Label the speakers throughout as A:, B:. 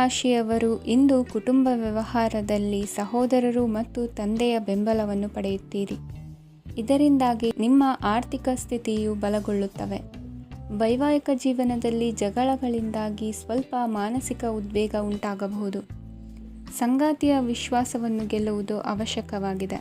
A: ರಾಶಿಯವರು ಇಂದು ಕುಟುಂಬ ವ್ಯವಹಾರದಲ್ಲಿ ಸಹೋದರರು ಮತ್ತು ತಂದೆಯ ಬೆಂಬಲವನ್ನು ಪಡೆಯುತ್ತೀರಿ. ಇದರಿಂದಾಗಿ ನಿಮ್ಮ ಆರ್ಥಿಕ ಸ್ಥಿತಿಯು ಬಲಗೊಳ್ಳುತ್ತವೆ. ವೈವಾಹಿಕ ಜೀವನದಲ್ಲಿ ಜಗಳಗಳಿಂದಾಗಿ ಸ್ವಲ್ಪ ಮಾನಸಿಕ ಉದ್ವೇಗ ಉಂಟಾಗಬಹುದು. ಸಂಗಾತಿಯ ವಿಶ್ವಾಸವನ್ನು ಗೆಲ್ಲುವುದು ಅವಶ್ಯಕವಾಗಿದೆ.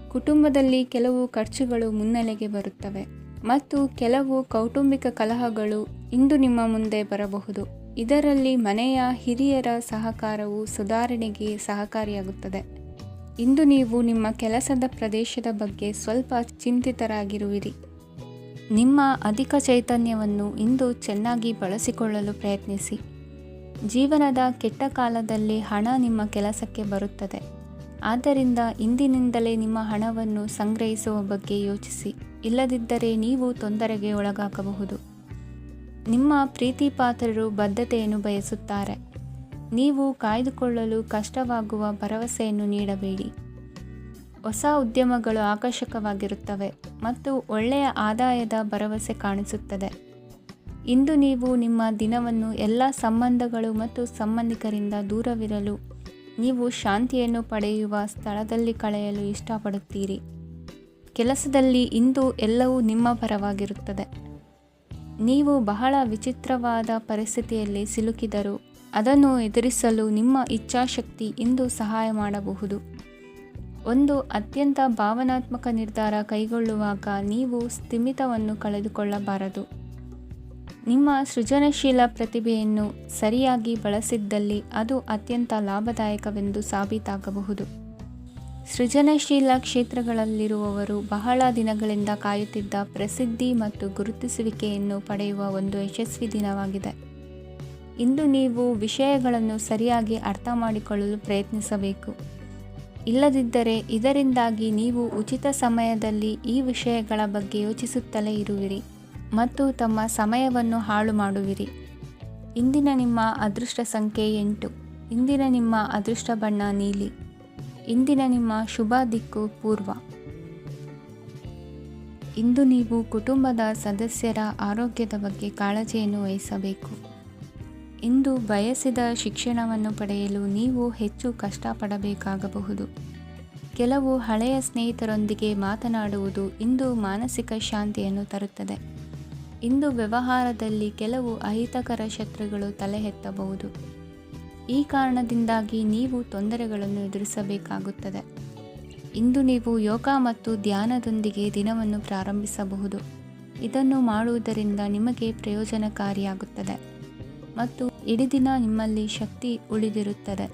A: ಕುಟುಂಬದಲ್ಲಿ ಕೆಲವು ಖರ್ಚುಗಳು ಮುನ್ನೆಲೆಗೆ ಬರುತ್ತವೆ ಮತ್ತು ಕೆಲವು ಕೌಟುಂಬಿಕ ಕಲಹಗಳು ಇಂದು ನಿಮ್ಮ ಮುಂದೆ ಬರಬಹುದು. ಇದರಲ್ಲಿ ಮನೆಯ ಹಿರಿಯರ ಸಹಕಾರವು ಸುಧಾರಣೆಗೆ ಸಹಕಾರಿಯಾಗುತ್ತದೆ. ಇಂದು ನೀವು ನಿಮ್ಮ ಕೆಲಸದ ಪ್ರದೇಶದ ಬಗ್ಗೆ ಸ್ವಲ್ಪ ಚಿಂತಿತರಾಗಿರುವಿರಿ. ನಿಮ್ಮ ಅಧಿಕ ಚೈತನ್ಯವನ್ನು ಇಂದು ಚೆನ್ನಾಗಿ ಬಳಸಿಕೊಳ್ಳಲು ಪ್ರಯತ್ನಿಸಿ. ಜೀವನದ ಕೆಟ್ಟ ಕಾಲದಲ್ಲಿ ಹಣ ನಿಮ್ಮ ಕೆಲಸಕ್ಕೆ ಬರುತ್ತದೆ. ಆದ್ದರಿಂದ ಇಂದಿನಿಂದಲೇ ನಿಮ್ಮ ಹಣವನ್ನು ಸಂಗ್ರಹಿಸುವ ಬಗ್ಗೆ ಯೋಚಿಸಿ. ಇಲ್ಲದಿದ್ದರೆ ನೀವು ತೊಂದರೆಗೆ ಒಳಗಾಗಬಹುದು. ನಿಮ್ಮ ಪ್ರೀತಿಪಾತ್ರರು ಬದ್ಧತೆಯನ್ನು ಬಯಸುತ್ತಾರೆ. ನೀವು ಕಾಯ್ದುಕೊಳ್ಳಲು ಕಷ್ಟವಾಗುವ ಭರವಸೆಯನ್ನು ನೀಡಬೇಡಿ. ಹೊಸ ಉದ್ಯಮಗಳು ಆಕರ್ಷಕವಾಗಿರುತ್ತವೆ ಮತ್ತು ಒಳ್ಳೆಯ ಆದಾಯದ ಭರವಸೆ ಕಾಣಿಸುತ್ತದೆ. ಇಂದು ನೀವು ನಿಮ್ಮ ದಿನವನ್ನು ಎಲ್ಲ ಸಂಬಂಧಗಳು ಮತ್ತು ಸಂಬಂಧಿಕರಿಂದ ದೂರವಿರಲು ನೀವು ಶಾಂತಿಯನ್ನು ಪಡೆಯುವ ಸ್ಥಳದಲ್ಲಿ ಕಳೆಯಲು ಇಷ್ಟಪಡುತ್ತೀರಿ. ಕೆಲಸದಲ್ಲಿ ಇಂದು ಎಲ್ಲವೂ ನಿಮ್ಮ ಪರವಾಗಿರುತ್ತದೆ. ನೀವು ಬಹಳ ವಿಚಿತ್ರವಾದ ಪರಿಸ್ಥಿತಿಯಲ್ಲಿ ಸಿಲುಕಿದರೂ ಅದನ್ನು ಎದುರಿಸಲು ನಿಮ್ಮ ಇಚ್ಛಾಶಕ್ತಿ ಇಂದು ಸಹಾಯ ಮಾಡಬಹುದು. ಒಂದು ಅತ್ಯಂತ ಭಾವನಾತ್ಮಕ ನಿರ್ಧಾರ ಕೈಗೊಳ್ಳುವಾಗ ನೀವು ಸ್ಥಿಮಿತವನ್ನು ಕಳೆದುಕೊಳ್ಳಬಾರದು. ನಿಮ್ಮ ಸೃಜನಶೀಲ ಪ್ರತಿಭೆಯನ್ನು ಸರಿಯಾಗಿ ಬಳಸಿದ್ದಲ್ಲಿ ಅದು ಅತ್ಯಂತ ಲಾಭದಾಯಕವೆಂದು ಸಾಬೀತಾಗಬಹುದು. ಸೃಜನಶೀಲ ಕ್ಷೇತ್ರಗಳಲ್ಲಿರುವವರು ಬಹಳ ದಿನಗಳಿಂದ ಕಾಯುತ್ತಿದ್ದ ಪ್ರಸಿದ್ಧಿ ಮತ್ತು ಗುರುತಿಸುವಿಕೆಯನ್ನು ಪಡೆಯುವ ಒಂದು ಯಶಸ್ವಿ ದಿನವಾಗಿದೆ. ಇಂದು ನೀವು ವಿಷಯಗಳನ್ನು ಸರಿಯಾಗಿ ಅರ್ಥ ಮಾಡಿಕೊಳ್ಳಲು ಪ್ರಯತ್ನಿಸಬೇಕು. ಇಲ್ಲದಿದ್ದರೆ ಇದರಿಂದಾಗಿ ನೀವು ಉಚಿತ ಸಮಯದಲ್ಲಿ ಈ ವಿಷಯಗಳ ಬಗ್ಗೆ ಯೋಚಿಸುತ್ತಲೇ ಇರುವಿರಿ ಮತ್ತು ತಮ್ಮ ಸಮಯವನ್ನು ಹಾಳು ಮಾಡುವಿರಿ. ಇಂದಿನ ನಿಮ್ಮ ಅದೃಷ್ಟ ಸಂಖ್ಯೆ 8. ಇಂದಿನ ನಿಮ್ಮ ಅದೃಷ್ಟ ಬಣ್ಣ ನೀಲಿ. ಇಂದಿನ ನಿಮ್ಮ ಶುಭ ದಿಕ್ಕು ಪೂರ್ವ. ಇಂದು ನೀವು ಕುಟುಂಬದ ಸದಸ್ಯರ ಆರೋಗ್ಯದ ಬಗ್ಗೆ ಕಾಳಜಿಯನ್ನು ವಹಿಸಬೇಕು. ಇಂದು ಬಯಸಿದ ಶಿಕ್ಷಣವನ್ನು ಪಡೆಯಲು ನೀವು ಹೆಚ್ಚು ಕಷ್ಟಪಡಬೇಕಾಗಬಹುದು. ಕೆಲವು ಹಳೆಯ ಸ್ನೇಹಿತರೊಂದಿಗೆ ಮಾತನಾಡುವುದು ಇಂದು ಮಾನಸಿಕ ಶಾಂತಿಯನ್ನು ತರುತ್ತದೆ. ಇಂದು ವ್ಯವಹಾರದಲ್ಲಿ ಕೆಲವು ಅಹಿತಕರ ಶತ್ರುಗಳು ತಲೆ ಎತ್ತಬಹುದು. ಈ ಕಾರಣದಿಂದಾಗಿ ನೀವು ತೊಂದರೆಗಳನ್ನು ಎದುರಿಸಬೇಕಾಗುತ್ತದೆ. ಇಂದು ನೀವು ಯೋಗ ಮತ್ತು ಧ್ಯಾನದೊಂದಿಗೆ ದಿನವನ್ನು ಪ್ರಾರಂಭಿಸಬಹುದು. ಇದನ್ನು ಮಾಡುವುದರಿಂದ ನಿಮಗೆ ಪ್ರಯೋಜನಕಾರಿಯಾಗುತ್ತದೆ ಮತ್ತು ಇಡೀ ದಿನ ನಿಮ್ಮಲ್ಲಿ ಶಕ್ತಿ ಉಳಿದಿರುತ್ತದೆ.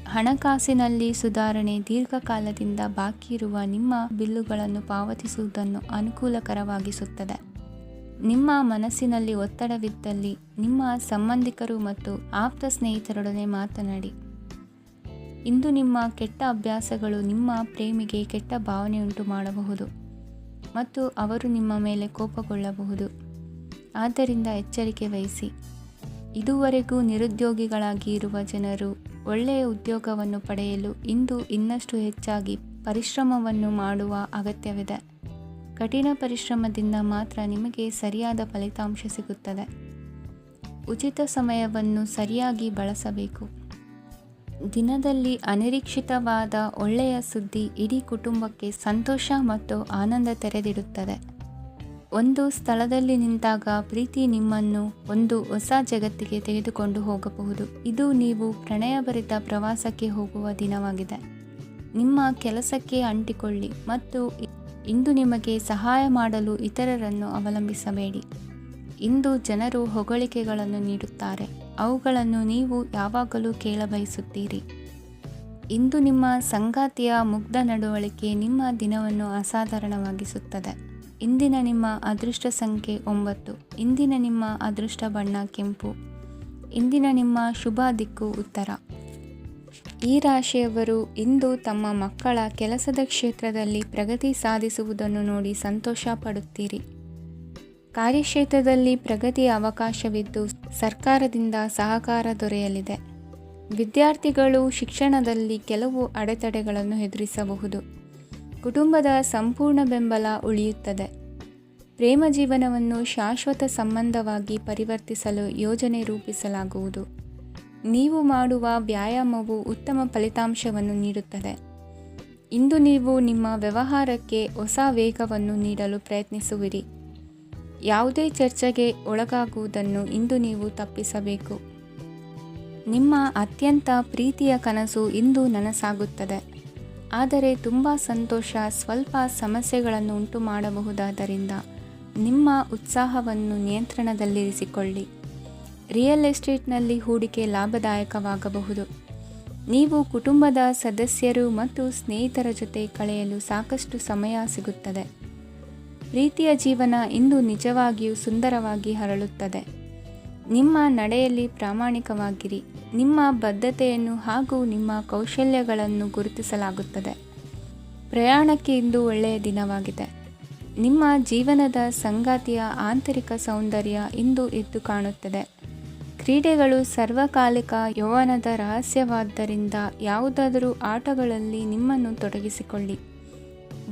A: ಹಣಕಾಸಿನಲ್ಲಿ ಸುಧಾರಣೆ ದೀರ್ಘಕಾಲದಿಂದ ಬಾಕಿ ಇರುವ ನಿಮ್ಮ ಬಿಲ್ಲುಗಳನ್ನು ಪಾವತಿಸುವುದನ್ನು ಅನುಕೂಲಕರವಾಗಿಸುತ್ತದೆ. ನಿಮ್ಮ ಮನಸ್ಸಿನಲ್ಲಿ ಒತ್ತಡವಿದ್ದಲ್ಲಿ ನಿಮ್ಮ ಸಂಬಂಧಿಕರು ಮತ್ತು ಆಪ್ತ ಸ್ನೇಹಿತರೊಡನೆ ಮಾತನಾಡಿ. ಇಂದು ನಿಮ್ಮ ಕೆಟ್ಟ ಅಭ್ಯಾಸಗಳು ನಿಮ್ಮ ಪ್ರೇಮಿಗೆ ಕೆಟ್ಟ ಭಾವನೆಯುಂಟು ಮಾಡಬಹುದು ಮತ್ತು ಅವರು ನಿಮ್ಮ ಮೇಲೆ ಕೋಪಗೊಳ್ಳಬಹುದು. ಆದ್ದರಿಂದ ಎಚ್ಚರಿಕೆ ವಹಿಸಿ. ಇದುವರೆಗೂ ನಿರುದ್ಯೋಗಿಗಳಾಗಿ ಇರುವ ಜನರು ಒಳ್ಳೆಯ ಉದ್ಯೋಗವನ್ನು ಪಡೆಯಲು ಇಂದು ಇನ್ನಷ್ಟು ಹೆಚ್ಚಾಗಿ ಪರಿಶ್ರಮವನ್ನು ಮಾಡುವ ಅಗತ್ಯವಿದೆ. ಕಠಿಣ ಪರಿಶ್ರಮದಿಂದ ಮಾತ್ರ ನಿಮಗೆ ಸರಿಯಾದ ಫಲಿತಾಂಶ ಸಿಗುತ್ತದೆ. ಉಚಿತ ಸಮಯವನ್ನು ಸರಿಯಾಗಿ ಬಳಸಬೇಕು. ದಿನದಲ್ಲಿ ಅನಿರೀಕ್ಷಿತವಾದ ಒಳ್ಳೆಯ ಸುದ್ದಿ ಇಡೀ ಕುಟುಂಬಕ್ಕೆ ಸಂತೋಷ ಮತ್ತು ಆನಂದ ತೆರೆದಿಡುತ್ತದೆ. ಒಂದು ಸ್ಥಳದಲ್ಲಿ ನಿಂತಾಗ ಪ್ರೀತಿ ನಿಮ್ಮನ್ನು ಒಂದು ಹೊಸ ಜಗತ್ತಿಗೆ ತೆಗೆದುಕೊಂಡು ಹೋಗಬಹುದು. ಇದು ನೀವು ಪ್ರಣಯಭರಿತ ಪ್ರವಾಸಕ್ಕೆ ಹೋಗುವ ದಿನವಾಗಿದೆ. ನಿಮ್ಮ ಕೆಲಸಕ್ಕೆ ಅಂಟಿಕೊಳ್ಳಿ ಮತ್ತು ಇಂದು ನಿಮಗೆ ಸಹಾಯ ಮಾಡಲು ಇತರರನ್ನು ಅವಲಂಬಿಸಬೇಡಿ. ಇಂದು ಜನರು ಹೊಗಳಿಕೆಗಳನ್ನು ನೀಡುತ್ತಾರೆ. ಅವುಗಳನ್ನು ನೀವು ಯಾವಾಗಲೂ ಕೇಳಬಯಸುತ್ತೀರಿ. ಇಂದು ನಿಮ್ಮ ಸಂಗಾತಿಯ ಮುಗ್ಧ ನಡವಳಿಕೆ ನಿಮ್ಮ ದಿನವನ್ನು ಅಸಾಧಾರಣವಾಗಿಸುತ್ತದೆ. ಇಂದಿನ ನಿಮ್ಮ ಅದೃಷ್ಟ ಸಂಖ್ಯೆ 9. ಇಂದಿನ ನಿಮ್ಮ ಅದೃಷ್ಟ ಬಣ್ಣ ಕೆಂಪು. ಇಂದಿನ ನಿಮ್ಮ ಶುಭ ದಿಕ್ಕು ಉತ್ತರ. ಈ ರಾಶಿಯವರು ಇಂದು ತಮ್ಮ ಮಕ್ಕಳ ಕೆಲಸದ ಕ್ಷೇತ್ರದಲ್ಲಿ ಪ್ರಗತಿ ಸಾಧಿಸುವುದನ್ನು ನೋಡಿ ಸಂತೋಷ ಪಡುತ್ತೀರಿ. ಕಾರ್ಯಕ್ಷೇತ್ರದಲ್ಲಿ ಪ್ರಗತಿಯ ಅವಕಾಶವಿದ್ದು ಸರ್ಕಾರದಿಂದ ಸಹಕಾರ ದೊರೆಯಲಿದೆ. ವಿದ್ಯಾರ್ಥಿಗಳು ಶಿಕ್ಷಣದಲ್ಲಿ ಕೆಲವು ಅಡೆತಡೆಗಳನ್ನು ಎದುರಿಸಬಹುದು. ಕುಟುಂಬದ ಸಂಪೂರ್ಣ ಬೆಂಬಲ ಉಳಿಯುತ್ತದೆ. ಪ್ರೇಮ ಜೀವನವನ್ನು ಶಾಶ್ವತ ಸಂಬಂಧವಾಗಿ ಪರಿವರ್ತಿಸಲು ಯೋಜನೆ ರೂಪಿಸಲಾಗುವುದು. ನೀವು ಮಾಡುವ ವ್ಯಾಯಾಮವು ಉತ್ತಮ ಫಲಿತಾಂಶವನ್ನು ನೀಡುತ್ತದೆ. ಇಂದು ನೀವು ನಿಮ್ಮ ವ್ಯವಹಾರಕ್ಕೆ ಹೊಸ ವೇಗವನ್ನು ನೀಡಲು ಪ್ರಯತ್ನಿಸುವಿರಿ. ಯಾವುದೇ ಚರ್ಚೆಗೆ ಒಳಗಾಗುವುದನ್ನು ಇಂದು ನೀವು ತಪ್ಪಿಸಬೇಕು. ನಿಮ್ಮ ಅತ್ಯಂತ ಪ್ರೀತಿಯ ಕನಸು ಇಂದು ನನಸಾಗುತ್ತದೆ. ಆದರೆ ತುಂಬ ಸಂತೋಷ ಸ್ವಲ್ಪ ಸಮಸ್ಯೆಗಳನ್ನು ಉಂಟು ಮಾಡಬಹುದಾದ್ದರಿಂದ ನಿಮ್ಮ ಉತ್ಸಾಹವನ್ನು ನಿಯಂತ್ರಣದಲ್ಲಿರಿಸಿಕೊಳ್ಳಿ. ರಿಯಲ್ ಎಸ್ಟೇಟ್ನಲ್ಲಿ ಹೂಡಿಕೆ ಲಾಭದಾಯಕವಾಗಬಹುದು. ನೀವು ಕುಟುಂಬದ ಸದಸ್ಯರು ಮತ್ತು ಸ್ನೇಹಿತರ ಜೊತೆ ಕಳೆಯಲು ಸಾಕಷ್ಟು ಸಮಯ ಸಿಗುತ್ತದೆ. ಪ್ರೀತಿಯ ಜೀವನ ಇಂದು ನಿಜವಾಗಿಯೂ ಸುಂದರವಾಗಿ ಹರಳುತ್ತದೆ. ನಿಮ್ಮ ನಡೆಯಲ್ಲಿ ಪ್ರಾಮಾಣಿಕವಾಗಿರಿ. ನಿಮ್ಮ ಬದ್ಧತೆಯನ್ನು ಹಾಗೂ ನಿಮ್ಮ ಕೌಶಲ್ಯಗಳನ್ನು ಗುರುತಿಸಲಾಗುತ್ತದೆ. ಪ್ರಯಾಣಕ್ಕೆ ಇಂದು ಒಳ್ಳೆಯ ದಿನವಾಗಿದೆ. ನಿಮ್ಮ ಜೀವನದ ಸಂಗಾತಿಯ ಆಂತರಿಕ ಸೌಂದರ್ಯ ಇಂದು ಎದ್ದು ಕಾಣುತ್ತದೆ. ಕ್ರೀಡೆಗಳು ಸರ್ವಕಾಲಿಕ ಯೌವನದ ರಹಸ್ಯವಾದ್ದರಿಂದ ಯಾವುದಾದರೂ ಆಟಗಳಲ್ಲಿ ನಿಮ್ಮನ್ನು ತೊಡಗಿಸಿಕೊಳ್ಳಿ.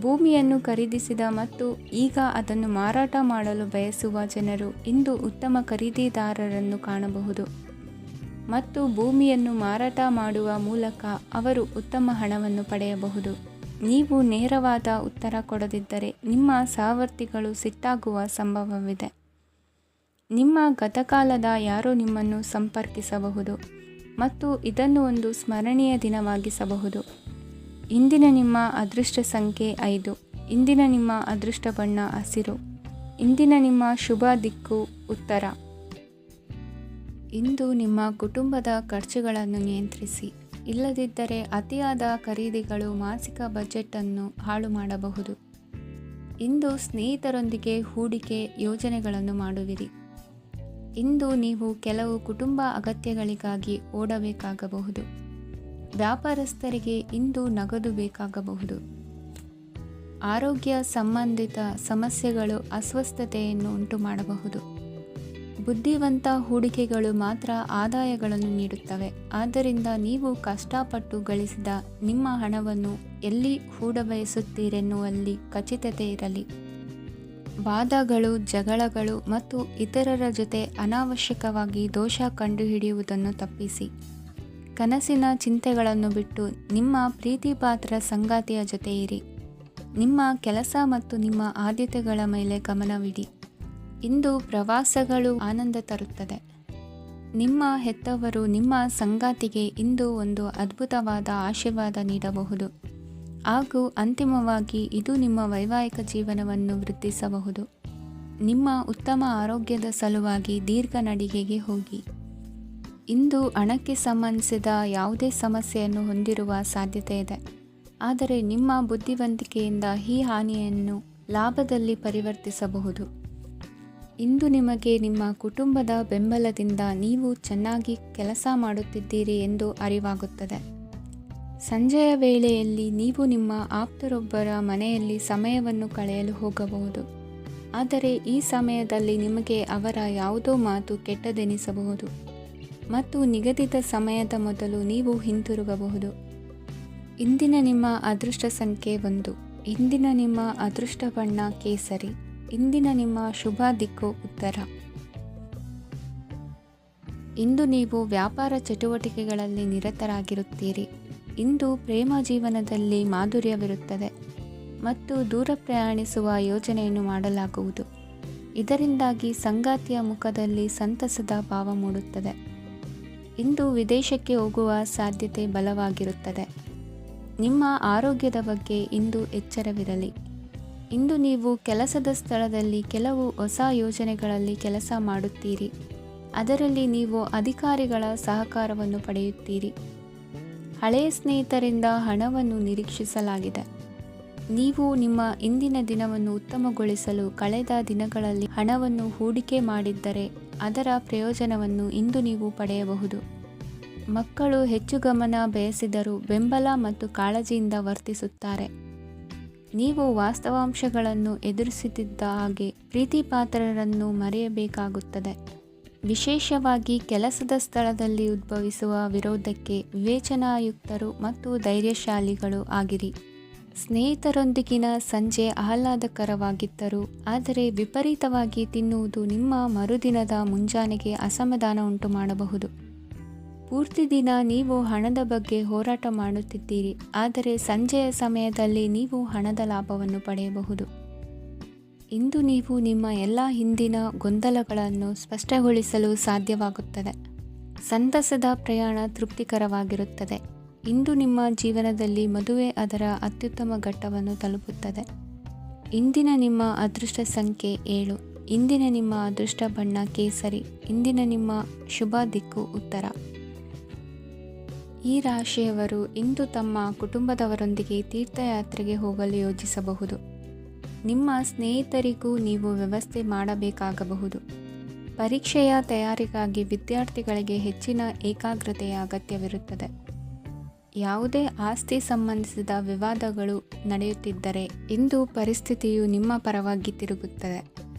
A: ಭೂಮಿಯನ್ನು ಖರೀದಿಸಿದ ಮತ್ತು ಈಗ ಅದನ್ನು ಮಾರಾಟ ಮಾಡಲು ಬಯಸುವ ಜನರು ಇಂದು ಉತ್ತಮ ಖರೀದಿದಾರರನ್ನು ಕಾಣಬಹುದು ಮತ್ತು ಭೂಮಿಯನ್ನು ಮಾರಾಟ ಮಾಡುವ ಮೂಲಕ ಅವರು ಉತ್ತಮ ಹಣವನ್ನು ಪಡೆಯಬಹುದು. ನೀವು ನೇರವಾದ ಉತ್ತರ ಕೊಡದಿದ್ದರೆ ನಿಮ್ಮ ಸಹವರ್ತಿಗಳು ಸಿಟ್ಟಾಗುವ ಸಂಭವವಿದೆ. ನಿಮ್ಮ ಗತಕಾಲದ ಯಾರೋ ನಿಮ್ಮನ್ನು ಸಂಪರ್ಕಿಸಬಹುದು ಮತ್ತು ಇದನ್ನು ಒಂದು ಸ್ಮರಣೀಯ ದಿನವಾಗಿಸಬಹುದು. ಇಂದಿನ ನಿಮ್ಮ ಅದೃಷ್ಟ ಸಂಖ್ಯೆ 5. ಇಂದಿನ ನಿಮ್ಮ ಅದೃಷ್ಟ ಬಣ್ಣ ಹಸಿರು. ಇಂದಿನ ನಿಮ್ಮ ಶುಭ ದಿಕ್ಕು ಉತ್ತರ. ಇಂದು ನಿಮ್ಮ ಕುಟುಂಬದ ಖರ್ಚುಗಳನ್ನು ನಿಯಂತ್ರಿಸಿ. ಇಲ್ಲದಿದ್ದರೆ ಅತಿಯಾದ ಖರೀದಿಗಳು ಮಾಸಿಕ ಬಜೆಟನ್ನು ಹಾಳು ಮಾಡಬಹುದು. ಇಂದು ಸ್ನೇಹಿತರೊಂದಿಗೆ ಹೂಡಿಕೆ ಯೋಜನೆಗಳನ್ನು ಮಾಡುವಿರಿ. ಇಂದು ನೀವು ಕೆಲವು ಕುಟುಂಬ ಅಗತ್ಯಗಳಿಗಾಗಿ ಓಡಬೇಕಾಗಬಹುದು. ವ್ಯಾಪಾರಸ್ಥರಿಗೆ ಇಂದು ನಗದು ಬೇಕಾಗಬಹುದು. ಆರೋಗ್ಯ ಸಂಬಂಧಿತ ಸಮಸ್ಯೆಗಳು ಅಸ್ವಸ್ಥತೆಯನ್ನು ಉಂಟು ಮಾಡಬಹುದು. ಬುದ್ಧಿವಂತ ಹೂಡಿಕೆಗಳು ಮಾತ್ರ ಆದಾಯಗಳನ್ನು ನೀಡುತ್ತವೆ. ಆದ್ದರಿಂದ ನೀವು ಕಷ್ಟಪಟ್ಟು ಗಳಿಸಿದ ನಿಮ್ಮ ಹಣವನ್ನು ಎಲ್ಲಿ ಹೂಡಬಯಸುತ್ತೀರೆನ್ನುವಲ್ಲಿ ಖಚಿತತೆ ಇರಲಿ. ವಾದಗಳು, ಜಗಳಗಳು ಮತ್ತು ಇತರರ ಜೊತೆ ಅನಾವಶ್ಯಕವಾಗಿ ದೋಷ ಕಂಡುಹಿಡಿಯುವುದನ್ನು ತಪ್ಪಿಸಿ. ಕನಸಿನ ಚಿಂತೆಗಳನ್ನು ಬಿಟ್ಟು ನಿಮ್ಮ ಪ್ರೀತಿಪಾತ್ರ ಸಂಗಾತಿಯ ಜೊತೆ ಇರಿ. ನಿಮ್ಮ ಕೆಲಸ ಮತ್ತು ನಿಮ್ಮ ಆದ್ಯತೆಗಳ ಮೇಲೆ ಗಮನವಿಡಿ. ಇಂದು ಪ್ರವಾಸಗಳು ಆನಂದ ತರುತ್ತದೆ. ನಿಮ್ಮ ಹೆತ್ತವರು ನಿಮ್ಮ ಸಂಗಾತಿಗೆ ಇಂದು ಒಂದು ಅದ್ಭುತವಾದ ಆಶೀರ್ವಾದ ನೀಡಬಹುದು ಹಾಗೂ ಅಂತಿಮವಾಗಿ ಇದು ನಿಮ್ಮ ವೈವಾಹಿಕ ಜೀವನವನ್ನು ವೃದ್ಧಿಸಬಹುದು. ನಿಮ್ಮ ಉತ್ತಮ ಆರೋಗ್ಯದ ಸಲುವಾಗಿ ದೀರ್ಘ ನಡಿಗೆಗೆ ಹೋಗಿ. ಇಂದು ಹಣಕ್ಕೆ ಸಂಬಂಧಿಸಿದ ಯಾವುದೇ ಸಮಸ್ಯೆಯನ್ನು ಹೊಂದಿರುವ ಸಾಧ್ಯತೆ ಇದೆ. ಆದರೆ ನಿಮ್ಮ ಬುದ್ಧಿವಂತಿಕೆಯಿಂದ ಈ ಹಾನಿಯನ್ನು ಲಾಭದಲ್ಲಿ ಪರಿವರ್ತಿಸಬಹುದು. ಇಂದು ನಿಮಗೆ ನಿಮ್ಮ ಕುಟುಂಬದ ಬೆಂಬಲದಿಂದ ನೀವು ಚೆನ್ನಾಗಿ ಕೆಲಸ ಮಾಡುತ್ತಿದ್ದೀರಿ ಎಂದು ಅರಿವಾಗುತ್ತದೆ. ಸಂಜೆಯ ವೇಳೆಯಲ್ಲಿ ನೀವು ನಿಮ್ಮ ಆಪ್ತರೊಬ್ಬರ ಮನೆಯಲ್ಲಿ ಸಮಯವನ್ನು ಕಳೆಯಲು ಹೋಗಬಹುದು. ಆದರೆ ಈ ಸಮಯದಲ್ಲಿ ನಿಮಗೆ ಅವರ ಯಾವುದೋ ಮಾತು ಕೆಟ್ಟದೆನಿಸಬಹುದು ಮತ್ತು ನಿಗದಿತ ಸಮಯದ ಮೊದಲು ನೀವು ಹಿಂತಿರುಗಬಹುದು. ಇಂದಿನ ನಿಮ್ಮ ಅದೃಷ್ಟ ಸಂಖ್ಯೆ 1. ಇಂದಿನ ನಿಮ್ಮ ಅದೃಷ್ಟ ಬಣ್ಣ ಕೇಸರಿ. ಇಂದಿನ ನಿಮ್ಮ ಶುಭ ದಿಕ್ಕು ಉತ್ತರ. ಇಂದು ನೀವು ವ್ಯಾಪಾರ ಚಟುವಟಿಕೆಗಳಲ್ಲಿ ನಿರತರಾಗಿರುತ್ತೀರಿ. ಇಂದು ಪ್ರೇಮ ಜೀವನದಲ್ಲಿ ಮಾಧುರ್ಯವಿರುತ್ತದೆ ಮತ್ತು ದೂರ ಪ್ರಯಾಣಿಸುವ ಯೋಜನೆಯನ್ನು ಮಾಡಲಾಗುವುದು. ಇದರಿಂದಾಗಿ ಸಂಗಾತಿಯ ಮುಖದಲ್ಲಿ ಸಂತಸದ ಭಾವ ಮೂಡುತ್ತದೆ. ಇಂದು ವಿದೇಶಕ್ಕೆ ಹೋಗುವ ಸಾಧ್ಯತೆ ಬಲವಾಗಿರುತ್ತದೆ. ನಿಮ್ಮ ಆರೋಗ್ಯದ ಬಗ್ಗೆ ಇಂದು ಎಚ್ಚರವಿರಲಿ. ಇಂದು ನೀವು ಕೆಲಸದ ಸ್ಥಳದಲ್ಲಿ ಕೆಲವು ಹೊಸ ಯೋಜನೆಗಳಲ್ಲಿ ಕೆಲಸ ಮಾಡುತ್ತೀರಿ. ಅದರಲ್ಲಿ ನೀವು ಅಧಿಕಾರಿಗಳ ಸಹಕಾರವನ್ನು ಪಡೆಯುತ್ತೀರಿ. ಹಳೆಯ ಸ್ನೇಹಿತರಿಂದ ಹಣವನ್ನು ನಿರೀಕ್ಷಿಸಲಾಗಿದೆ. ನೀವು ನಿಮ್ಮ ಇಂದಿನ ದಿನವನ್ನು ಉತ್ತಮಗೊಳಿಸಲು ಕಳೆದ ದಿನಗಳಲ್ಲಿ ಹಣವನ್ನು ಹೂಡಿಕೆ ಮಾಡಿದ್ದರೆ ಅದರ ಪ್ರಯೋಜನವನ್ನು ಇಂದು ನೀವು ಪಡೆಯಬಹುದು. ಮಕ್ಕಳು ಹೆಚ್ಚು ಗಮನ ಬಯಸಿದರೂ ಬೆಂಬಲ ಮತ್ತು ಕಾಳಜಿಯಿಂದ ವರ್ತಿಸುತ್ತಾರೆ. ನೀವು ವಾಸ್ತವಾಂಶಗಳನ್ನು ಎದುರಿಸುತ್ತಿದ್ದ ಹಾಗೆ ಪ್ರೀತಿಪಾತ್ರರನ್ನು ಮರೆಯಬೇಕಾಗುತ್ತದೆ. ವಿಶೇಷವಾಗಿ ಕೆಲಸದ ಸ್ಥಳದಲ್ಲಿ ಉದ್ಭವಿಸುವ ವಿರೋಧಕ್ಕೆ ವಿವೇಚನಾಯುಕ್ತರು ಮತ್ತು ಧೈರ್ಯಶಾಲಿಗಳು ಆಗಿರಿ. ಸ್ನೇಹಿತರೊಂದಿಗಿನ ಸಂಜೆ ಆಹ್ಲಾದಕರವಾಗಿದ್ದರೂ ಆದರೆ ವಿಪರೀತವಾಗಿ ತಿನ್ನುವುದು ನಿಮ್ಮ ಮರುದಿನದ ಮುಂಜಾನೆಗೆ ಅಸಮಾಧಾನ ಉಂಟು ಮಾಡಬಹುದು. ಪೂರ್ತಿ ದಿನ ನೀವು ಹಣದ ಬಗ್ಗೆ ಹೋರಾಟ ಮಾಡುತ್ತಿದ್ದೀರಿ, ಆದರೆ ಸಂಜೆಯ ಸಮಯದಲ್ಲಿ ನೀವು ಹಣದ ಲಾಭವನ್ನು ಪಡೆಯಬಹುದು. ಇಂದು ನೀವು ನಿಮ್ಮ ಎಲ್ಲ ಹಿಂದಿನ ಗೊಂದಲಗಳನ್ನು ಸ್ಪಷ್ಟಗೊಳಿಸಲು ಸಾಧ್ಯವಾಗುತ್ತದೆ. ಸಂತಸದ ಪ್ರಯಾಣ ತೃಪ್ತಿಕರವಾಗಿರುತ್ತದೆ. ಇಂದು ನಿಮ್ಮ ಜೀವನದಲ್ಲಿ ಮದುವೆ ಅದರ ಅತ್ಯುತ್ತಮ ಘಟ್ಟವನ್ನು ತಲುಪುತ್ತದೆ. ಇಂದಿನ ನಿಮ್ಮ ಅದೃಷ್ಟ ಸಂಖ್ಯೆ 7. ಇಂದಿನ ನಿಮ್ಮ ಅದೃಷ್ಟ ಬಣ್ಣ ಕೇಸರಿ. ಇಂದಿನ ನಿಮ್ಮ ಶುಭ ದಿಕ್ಕು ಉತ್ತರ. ಈ ರಾಶಿಯವರು ಇಂದು ತಮ್ಮ ಕುಟುಂಬದವರೊಂದಿಗೆ ತೀರ್ಥಯಾತ್ರೆಗೆ ಹೋಗಲು ಯೋಜಿಸಬಹುದು. ನಿಮ್ಮ ಸ್ನೇಹಿತರಿಗೂ ನೀವು ವ್ಯವಸ್ಥೆ ಮಾಡಬೇಕಾಗಬಹುದು. ಪರೀಕ್ಷೆಯ ತಯಾರಿಗಾಗಿ ವಿದ್ಯಾರ್ಥಿಗಳಿಗೆ ಹೆಚ್ಚಿನ ಏಕಾಗ್ರತೆಯ ಅಗತ್ಯವಿರುತ್ತದೆ. ಯಾವುದೇ ಆಸ್ತಿ ಸಂಬಂಧಿಸಿದ ವಿವಾದಗಳು ನಡೆಯುತ್ತಿದ್ದರೆ ಇಂದು ಪರಿಸ್ಥಿತಿಯು ನಿಮ್ಮ ಪರವಾಗಿ ತಿರುಗುತ್ತದೆ.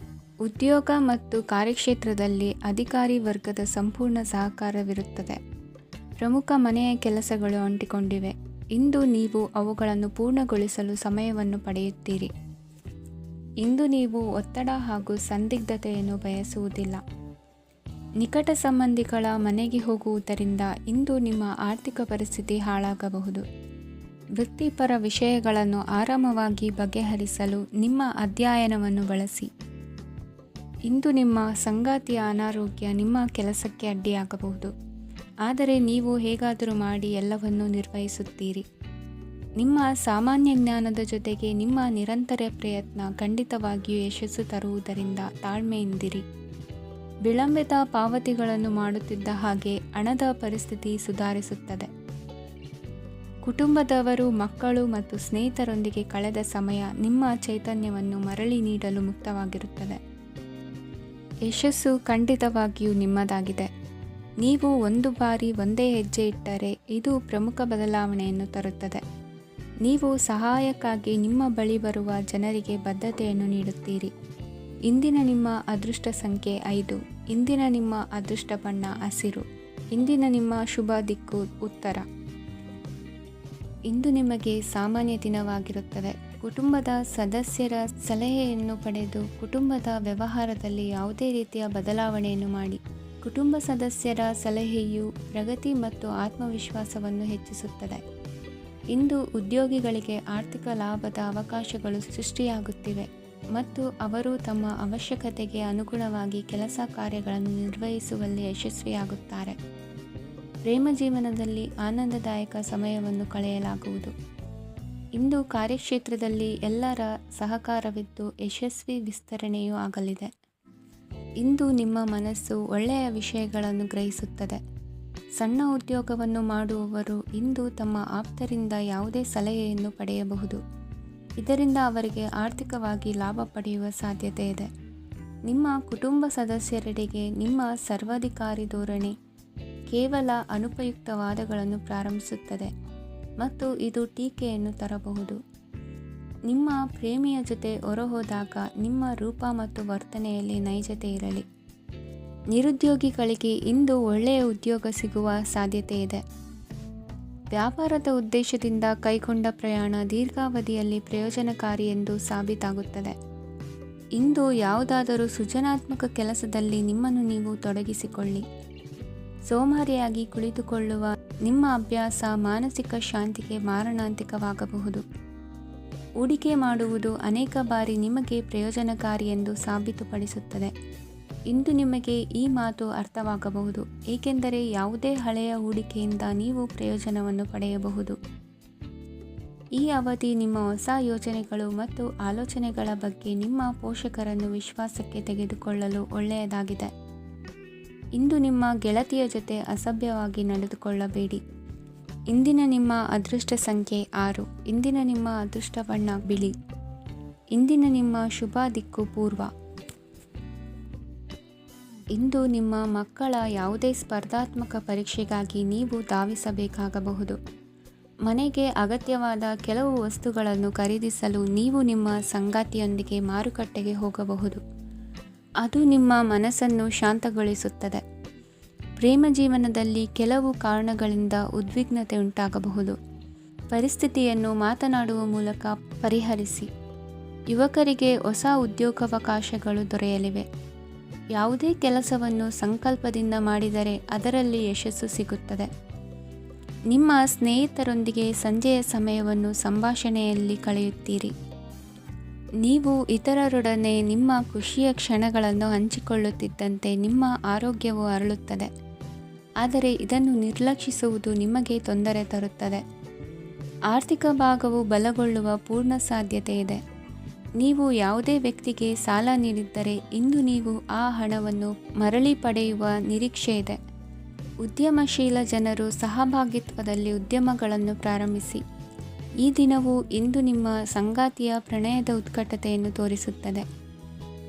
A: ಉದ್ಯೋಗ ಮತ್ತು ಕಾರ್ಯಕ್ಷೇತ್ರದಲ್ಲಿ ಅಧಿಕಾರಿ ವರ್ಗದ ಸಂಪೂರ್ಣ ಸಹಕಾರವಿರುತ್ತದೆ. ಪ್ರಮುಖ ಮನೆಯ ಕೆಲಸಗಳು ಅಂಟಿಕೊಂಡಿವೆ. ಇಂದು ನೀವು ಅವುಗಳನ್ನು ಪೂರ್ಣಗೊಳಿಸಲು ಸಮಯವನ್ನು ಪಡೆಯುತ್ತೀರಿ. ಇಂದು ನೀವು ಒತ್ತಡ ಹಾಗೂ ಸಂದಿಗ್ಧತೆಯನ್ನು ಬಯಸುವುದಿಲ್ಲ. ನಿಕಟ ಸಂಬಂಧಿಗಳ ಮನೆಗೆ ಹೋಗುವುದರಿಂದ ಇಂದು ನಿಮ್ಮ ಆರ್ಥಿಕ ಪರಿಸ್ಥಿತಿ ಹಾಳಾಗಬಹುದು. ವೃತ್ತಿಪರ ವಿಷಯಗಳನ್ನು ಆರಾಮವಾಗಿ ಬಗೆಹರಿಸಲು ನಿಮ್ಮ ಅಧ್ಯಯನವನ್ನು ಬಳಸಿ. ಇಂದು ನಿಮ್ಮ ಸಂಗಾತಿಯ ಅನಾರೋಗ್ಯ ನಿಮ್ಮ ಕೆಲಸಕ್ಕೆ ಅಡ್ಡಿಯಾಗಬಹುದು, ಆದರೆ ನೀವು ಹೇಗಾದರೂ ಮಾಡಿ ಎಲ್ಲವನ್ನೂ ನಿರ್ವಹಿಸುತ್ತೀರಿ. ನಿಮ್ಮ ಸಾಮಾನ್ಯ ಜ್ಞಾನದ ಜೊತೆಗೆ ನಿಮ್ಮ ನಿರಂತರ ಪ್ರಯತ್ನ ಖಂಡಿತವಾಗಿಯೂ ಯಶಸ್ಸು ತರುವುದರಿಂದ ತಾಳ್ಮೆಯಿಂದಿರಿ. ವಿಳಂಬಿತ ಪಾವತಿಗಳನ್ನು ಮಾಡುತ್ತಿದ್ದ ಹಾಗೆ ಹಣದ ಪರಿಸ್ಥಿತಿ ಸುಧಾರಿಸುತ್ತದೆ. ಕುಟುಂಬದವರು, ಮಕ್ಕಳು ಮತ್ತು ಸ್ನೇಹಿತರೊಂದಿಗೆ ಕಳೆದ ಸಮಯ ನಿಮ್ಮ ಚೈತನ್ಯವನ್ನು ಮರಳಿ ನೀಡಲು ಮುಕ್ತವಾಗಿರುತ್ತದೆ. ಯಶಸ್ಸು ಖಂಡಿತವಾಗಿಯೂ ನಿಮ್ಮದಾಗಿದೆ. ನೀವು ಒಂದು ಬಾರಿ ಒಂದೇ ಹೆಜ್ಜೆ ಇಟ್ಟರೆ ಇದು ಪ್ರಮುಖ ಬದಲಾವಣೆಯನ್ನು ತರುತ್ತದೆ. ನೀವು ಸಹಾಯಕ್ಕಾಗಿ ನಿಮ್ಮ ಬಳಿ ಬರುವ ಜನರಿಗೆ ಬದ್ಧತೆಯನ್ನು ನೀಡುತ್ತೀರಿ. ಇಂದಿನ ನಿಮ್ಮ ಅದೃಷ್ಟ ಸಂಖ್ಯೆ 5. ಇಂದಿನ ನಿಮ್ಮ ಅದೃಷ್ಟ ಬಣ್ಣ ಹಸಿರು. ಇಂದಿನ ನಿಮ್ಮ ಶುಭ ದಿಕ್ಕು ಉತ್ತರ. ಇಂದು ನಿಮಗೆ ಸಾಮಾನ್ಯ ದಿನವಾಗಿರುತ್ತದೆ. ಕುಟುಂಬದ ಸದಸ್ಯರ ಸಲಹೆಯನ್ನು ಪಡೆದು ಕುಟುಂಬದ ವ್ಯವಹಾರದಲ್ಲಿ ಯಾವುದೇ ರೀತಿಯ ಬದಲಾವಣೆಯನ್ನು ಮಾಡಿ. ಕುಟುಂಬ ಸದಸ್ಯರ ಸಲಹೆಯು ಪ್ರಗತಿ ಮತ್ತು ಆತ್ಮವಿಶ್ವಾಸವನ್ನು ಹೆಚ್ಚಿಸುತ್ತದೆ. ಇಂದು ಉದ್ಯೋಗಿಗಳಿಗೆ ಆರ್ಥಿಕ ಲಾಭದ ಅವಕಾಶಗಳು ಸೃಷ್ಟಿಯಾಗುತ್ತಿವೆ ಮತ್ತು ಅವರು ತಮ್ಮ ಅವಶ್ಯಕತೆಗೆ ಅನುಗುಣವಾಗಿ ಕೆಲಸ ಕಾರ್ಯಗಳನ್ನು ನಿರ್ವಹಿಸುವಲ್ಲಿ ಯಶಸ್ವಿಯಾಗುತ್ತಾರೆ. ಪ್ರೇಮ ಜೀವನದಲ್ಲಿ ಆನಂದದಾಯಕ ಸಮಯವನ್ನು ಕಳೆಯಲಾಗುವುದು. ಇಂದು ಕಾರ್ಯಕ್ಷೇತ್ರದಲ್ಲಿ ಎಲ್ಲರ ಸಹಕಾರವಿದ್ದು ಯಶಸ್ವಿ ವಿಸ್ತರಣೆಯೂ ಆಗಲಿದೆ. ಇಂದು ನಿಮ್ಮ ಮನಸ್ಸು ಒಳ್ಳೆಯ ವಿಷಯಗಳನ್ನು ಗ್ರಹಿಸುತ್ತದೆ. ಸಣ್ಣ ಉದ್ಯೋಗವನ್ನು ಮಾಡುವವರು ಇಂದು ತಮ್ಮ ಆಪ್ತರಿಂದ ಯಾವುದೇ ಸಲಹೆಯನ್ನು ಪಡೆಯಬಹುದು. ಇದರಿಂದ ಅವರಿಗೆ ಆರ್ಥಿಕವಾಗಿ ಲಾಭ ಪಡೆಯುವ ಸಾಧ್ಯತೆ ಇದೆ. ನಿಮ್ಮ ಕುಟುಂಬ ಸದಸ್ಯರೆಡೆಗೆ ನಿಮ್ಮ ಸರ್ವಾಧಿಕಾರಿ ಧೋರಣೆ ಕೇವಲ ಅನುಪಯುಕ್ತ ವಾದಗಳನ್ನು ಪ್ರಾರಂಭಿಸುತ್ತದೆ ಮತ್ತು ಇದು ಟೀಕೆಯನ್ನು ತರಬಹುದು. ನಿಮ್ಮ ಪ್ರೇಮಿಯ ಜೊತೆ ಹೊರಹೋದಾಗ ನಿಮ್ಮ ರೂಪ ಮತ್ತು ವರ್ತನೆಯಲ್ಲಿ ನೈಜತೆ ಇರಲಿ. ನಿರುದ್ಯೋಗಿಗಳಿಗೆ ಇಂದು ಒಳ್ಳೆಯ ಉದ್ಯೋಗ ಸಿಗುವ ಸಾಧ್ಯತೆ ಇದೆ. ವ್ಯಾಪಾರದ ಉದ್ದೇಶದಿಂದ ಕೈಗೊಂಡ ಪ್ರಯಾಣ ದೀರ್ಘಾವಧಿಯಲ್ಲಿ ಪ್ರಯೋಜನಕಾರಿ ಎಂದು ಸಾಬೀತಾಗುತ್ತದೆ. ಇಂದು ಯಾವುದಾದರೂ ಸೃಜನಾತ್ಮಕ ಕೆಲಸದಲ್ಲಿ ನಿಮ್ಮನ್ನು ನೀವು ತೊಡಗಿಸಿಕೊಳ್ಳಿ. ಸೋಮಾರಿಯಾಗಿ ಕುಳಿತುಕೊಳ್ಳುವ ನಿಮ್ಮ ಅಭ್ಯಾಸ ಮಾನಸಿಕ ಶಾಂತಿಗೆ ಮಾರಣಾಂತಿಕವಾಗಬಹುದು. ಹೂಡಿಕೆ ಮಾಡುವುದು ಅನೇಕ ಬಾರಿ ನಿಮಗೆ ಪ್ರಯೋಜನಕಾರಿ ಎಂದು ಸಾಬೀತುಪಡಿಸುತ್ತದೆ. ಇಂದು ನಿಮಗೆ ಈ ಮಾತು ಅರ್ಥವಾಗಬಹುದು, ಏಕೆಂದರೆ ಯಾವುದೇ ಹಳೆಯ ಹೂಡಿಕೆಯಿಂದ ನೀವು ಪ್ರಯೋಜನವನ್ನು ಪಡೆಯಬಹುದು. ಈ ಅವಧಿ ನಿಮ್ಮ ಹೊಸ ಯೋಜನೆಗಳು ಮತ್ತು ಆಲೋಚನೆಗಳ ಬಗ್ಗೆ ನಿಮ್ಮ ಪೋಷಕರನ್ನು ವಿಶ್ವಾಸಕ್ಕೆ ತೆಗೆದುಕೊಳ್ಳಲು ಒಳ್ಳೆಯದಾಗಿದೆ. ಇಂದು ನಿಮ್ಮ ಗೆಳತಿಯ ಜೊತೆ ಅಸಭ್ಯವಾಗಿ ನಡೆದುಕೊಳ್ಳಬೇಡಿ. ಇಂದಿನ ನಿಮ್ಮ ಅದೃಷ್ಟ ಸಂಖ್ಯೆ 6. ಇಂದಿನ ನಿಮ್ಮ ಅದೃಷ್ಟ ಬಣ್ಣ ಬಿಳಿ. ಇಂದಿನ ನಿಮ್ಮ ಶುಭ ದಿಕ್ಕು ಪೂರ್ವ. ಇಂದು ನಿಮ್ಮ ಮಕ್ಕಳ ಯಾವುದೇ ಸ್ಪರ್ಧಾತ್ಮಕ ಪರೀಕ್ಷೆಗಾಗಿ ನೀವು ಧಾವಿಸಬೇಕಾಗಬಹುದು. ಮನೆಗೆ ಅಗತ್ಯವಾದ ಕೆಲವು ವಸ್ತುಗಳನ್ನು ಖರೀದಿಸಲು ನೀವು ನಿಮ್ಮ ಸಂಗಾತಿಯೊಂದಿಗೆ ಮಾರುಕಟ್ಟೆಗೆ ಹೋಗಬಹುದು. ಅದು ನಿಮ್ಮ ಮನಸ್ಸನ್ನು ಶಾಂತಗೊಳಿಸುತ್ತದೆ. ಪ್ರೇಮ ಜೀವನದಲ್ಲಿ ಕೆಲವು ಕಾರಣಗಳಿಂದ ಉದ್ವಿಗ್ನತೆ ಉಂಟಾಗಬಹುದು. ಪರಿಸ್ಥಿತಿಯನ್ನು ಮಾತನಾಡುವ ಮೂಲಕ ಪರಿಹರಿಸಿ. ಯುವಕರಿಗೆ ಹೊಸ ಉದ್ಯೋಗಾವಕಾಶಗಳು ದೊರೆಯಲಿವೆ. ಯಾವುದೇ ಕೆಲಸವನ್ನು ಸಂಕಲ್ಪದಿಂದ ಮಾಡಿದರೆ ಅದರಲ್ಲಿ ಯಶಸ್ಸು ಸಿಗುತ್ತದೆ. ನಿಮ್ಮ ಸ್ನೇಹಿತರೊಂದಿಗೆ ಸಂಜೆಯ ಸಮಯವನ್ನು ಸಂಭಾಷಣೆಯಲ್ಲಿ ಕಳೆಯುತ್ತೀರಿ. ನೀವು ಇತರರೊಡನೆ ನಿಮ್ಮ ಖುಷಿಯ ಕ್ಷಣಗಳನ್ನು ಹಂಚಿಕೊಳ್ಳುತ್ತಿದ್ದಂತೆ ನಿಮ್ಮ ಆರೋಗ್ಯವು ಅರಳುತ್ತದೆ. ಆದರೆ ಇದನ್ನು ನಿರ್ಲಕ್ಷಿಸುವುದು ನಿಮಗೆ ತೊಂದರೆ ತರುತ್ತದೆ. ಆರ್ಥಿಕ ಭಾಗವು ಬಲಗೊಳ್ಳುವ ಪೂರ್ಣ ಸಾಧ್ಯತೆ ಇದೆ. ನೀವು ಯಾವುದೇ ವ್ಯಕ್ತಿಗೆ ಸಾಲ ನೀಡಿದ್ದರೆ ಇಂದು ನೀವು ಆ ಹಣವನ್ನು ಮರಳಿ ಪಡೆಯುವ ನಿರೀಕ್ಷೆ ಇದೆ. ಉದ್ಯಮಶೀಲ ಜನರು ಸಹಭಾಗಿತ್ವದಲ್ಲಿ ಉದ್ಯಮಗಳನ್ನು ಪ್ರಾರಂಭಿಸಿ. ಈ ದಿನವು ಇಂದು ನಿಮ್ಮ ಸಂಗಾತಿಯ ಪ್ರಣಯದ ಉತ್ಕಟತೆಯನ್ನು ತೋರಿಸುತ್ತದೆ.